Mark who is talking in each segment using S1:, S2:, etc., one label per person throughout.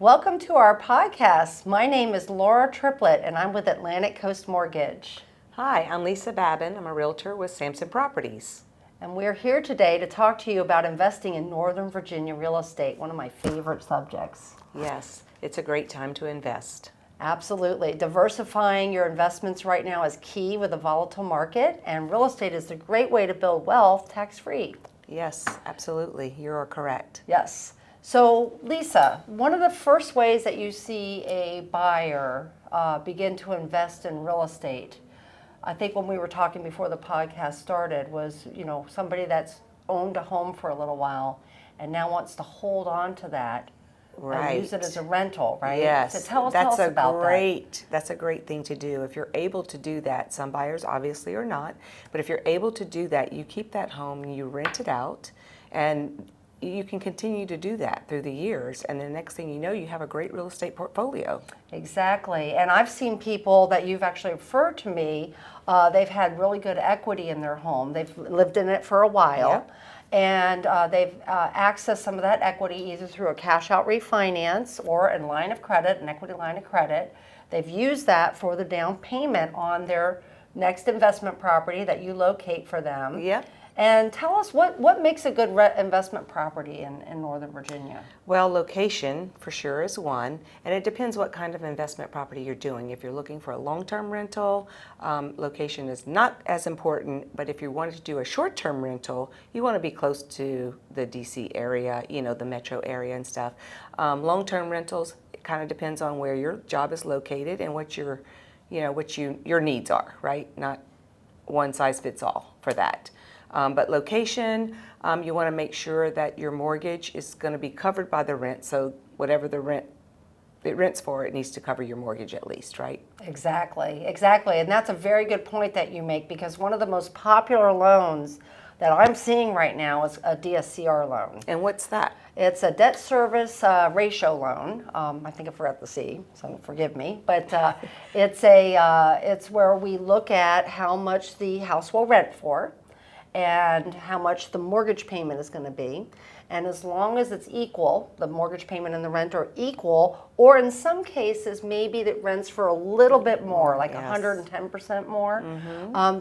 S1: Welcome to our podcast. My name is Laura Triplett, and I'm with Atlantic Coast Mortgage.
S2: Hi, I'm Lisa Babin. I'm a realtor with Sampson Properties.
S1: And we're here today to talk to you about investing in Northern Virginia real estate, one of my favorite subjects.
S2: Yes, it's a great time to invest.
S1: Absolutely. Diversifying your investments right now is key with a volatile market, and real estate is a great way to build wealth tax-free.
S2: Yes, absolutely. You are correct.
S1: Yes. So, Lisa, one of the first ways that you see a buyer begin to invest in real estate, I think when we were talking before the podcast started, was somebody that's owned a home for a little while and now wants to hold on to that and use it as a rental, right?
S2: Yes.
S1: So tell us about that.
S2: That's a great thing to do. If you're able to do that, some buyers obviously are not, but if you're able to do that, you keep that home, you rent it out, and you can continue to do that through the years, and the next thing you know, you have a great real estate portfolio.
S1: Exactly. And I've seen people that you've actually referred to me, they've had really good equity in their home. They've lived in it for a while.
S2: Yeah.
S1: And they've accessed some of that equity either through a cash out refinance or a line of credit, an equity line of credit. They've used that for the down payment on their next investment property that you locate for them.
S2: Yep.
S1: And tell us what makes a good investment property in Northern Virginia?
S2: Well, location for sure is one, and it depends what kind of investment property you're doing. If you're looking for a long-term rental, location is not as important, but if you wanted to do a short-term rental, you want to be close to the DC area, the metro area and stuff. Long-term rentals, it kind of depends on where your job is located and what your needs are, right? Not one size fits all for that. But location, you want to make sure that your mortgage is going to be covered by the rent. So whatever the rent it rents for, it needs to cover your mortgage at least, right?
S1: Exactly. And that's a very good point that you make, because one of the most popular loans that I'm seeing right now is a DSCR loan.
S2: And what's that?
S1: It's a debt service ratio loan. I think I forgot the C, so forgive me. But it's where we look at how much the house will rent for and how much the mortgage payment is going to be. And as long as it's equal, the mortgage payment and the rent are equal, or in some cases, maybe it rents for a little bit more, like 110% more,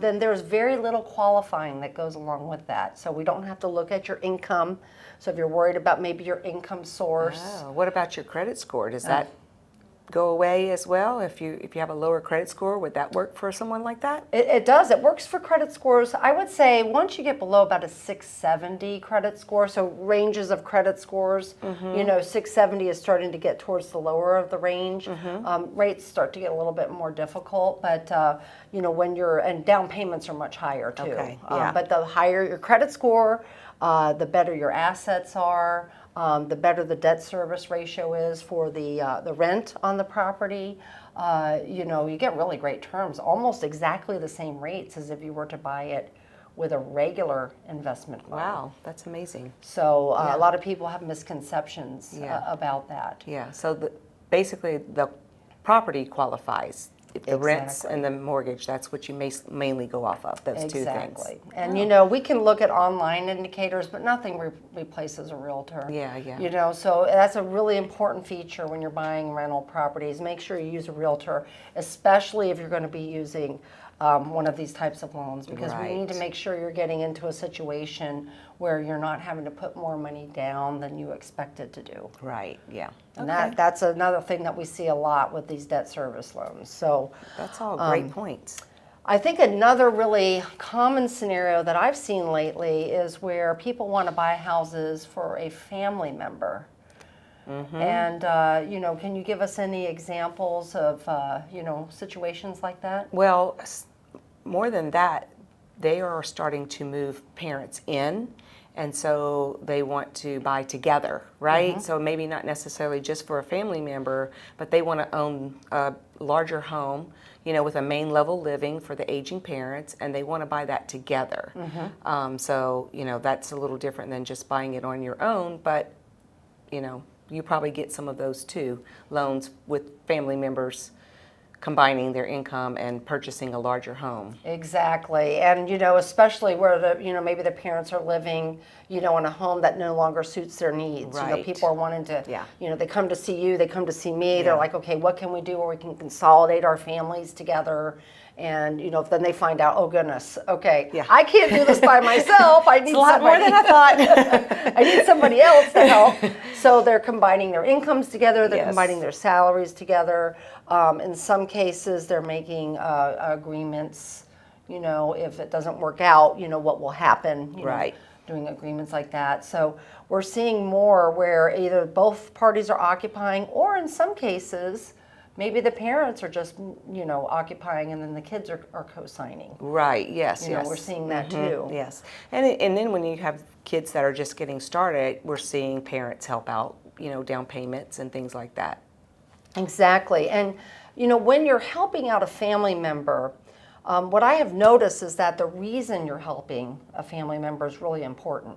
S1: then there's very little qualifying that goes along with that. So we don't have to look at your income. So if you're worried about maybe your income source.
S2: Oh, what about your credit score? Does that go away as well? If you have a lower credit score, would that work for someone like that?
S1: It does. It works for credit scores. I would say once you get below about a 670 credit score, so ranges of credit scores, 670 is starting to get towards the lower of the range. Rates start to get a little bit more difficult, but and down payments are much higher too.
S2: Okay, yeah.
S1: But the higher your credit score, the better your assets are. The better the debt service ratio is for the rent on the property. You get really great terms, almost exactly the same rates as if you were to buy it with a regular investment loan.
S2: Wow, that's amazing.
S1: So a lot of people have misconceptions about that.
S2: Yeah, so basically the property qualifies. If the rents and the mortgage, that's what you mainly go off of, those two things.
S1: And we can look at online indicators, but nothing replaces a realtor.
S2: Yeah.
S1: So that's a really important feature when you're buying rental properties. Make sure you use a realtor, especially if you're going to be using one of these types of loans, because we need to make sure you're getting into a situation where you're not having to put more money down than you expected to do.
S2: Right, yeah.
S1: And that's another thing that we see a lot with these debt service loans. So
S2: that's all great points.
S1: I think another really common scenario that I've seen lately is where people want to buy houses for a family member. And, can you give us any examples of, situations like that?
S2: Well, more than that, they are starting to move parents in, and so they want to buy together, right? So maybe not necessarily just for a family member, but they want to own a larger home, with a main level living for the aging parents, and they want to buy that together. So, that's a little different than just buying it on your own, but, you probably get some of those too, loans with family members combining their income and purchasing a larger home.
S1: Exactly. And, especially where maybe the parents are living, in a home that no longer suits their needs.
S2: Right.
S1: People are wanting to,
S2: Yeah.
S1: they come to see you, they come to see me.
S2: Yeah.
S1: They're like, okay, what can we do where we can consolidate our families together? And, then they find out, oh goodness, okay,
S2: Yeah.
S1: I can't do this by myself. I need
S2: It's a lot more
S1: somebody.
S2: than I thought.
S1: I need somebody else to help. So they're combining their incomes together. They're
S2: Yes.
S1: combining their salaries together. In some cases, they're making agreements. If it doesn't work out, what will happen.
S2: Right.
S1: Doing agreements like that. So we're seeing more where either both parties are occupying, or in some cases, maybe the parents are just, occupying, and then the kids are co-signing.
S2: Right, yes, yes.
S1: We're seeing that too.
S2: Yes. And then when you have kids that are just getting started, we're seeing parents help out, down payments and things like that.
S1: Exactly. And, when you're helping out a family member, what I have noticed is that the reason you're helping a family member is really important.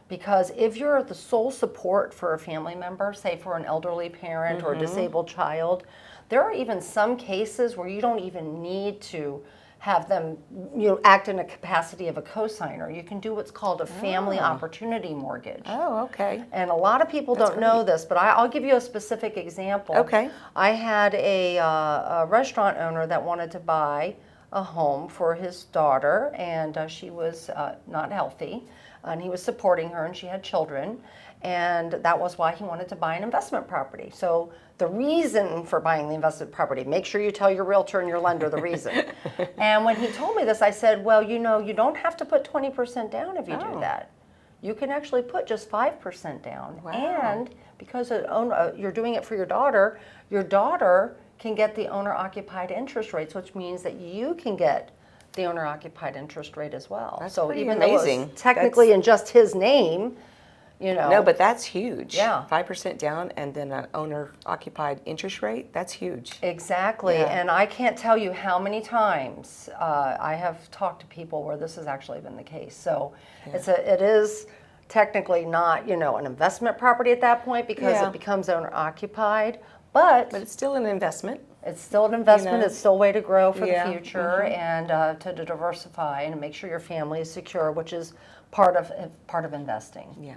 S1: Because if you're the sole support for a family member, say for an elderly parent or a disabled child, there are even some cases where you don't even need to have them act in a capacity of a cosigner. You can do what's called a family opportunity mortgage.
S2: Oh, okay.
S1: And a lot of people don't know this, but I'll give you a specific example.
S2: Okay.
S1: I had a restaurant owner that wanted to buy a home for his daughter, and she was not healthy, and he was supporting her, and she had children, and that was why he wanted to buy an investment property. So the reason for buying the investment property, make sure you tell your realtor and your lender the reason. And when he told me this, I said, well, you don't have to put 20% down if you do that. You can actually put just 5% down.
S2: Wow.
S1: And because you're doing it for your daughter can get the owner-occupied interest rates, which means that you can get the owner-occupied interest rate as well.
S2: That's
S1: so
S2: pretty
S1: even
S2: amazing.
S1: though it's technically in just his name,
S2: No, but that's huge.
S1: Yeah.
S2: 5% down and then an owner-occupied interest rate, that's huge.
S1: Exactly.
S2: Yeah.
S1: And I can't tell you how many times I have talked to people where this has actually been the case. So it is technically not, an investment property at that point because
S2: Yeah.
S1: it becomes owner-occupied, but
S2: But it's still an investment.
S1: it's still an investment.
S2: know.
S1: It's still a way to grow for
S2: Yeah.
S1: the future and to diversify and make sure your family is secure, which is part of investing.
S2: Yeah.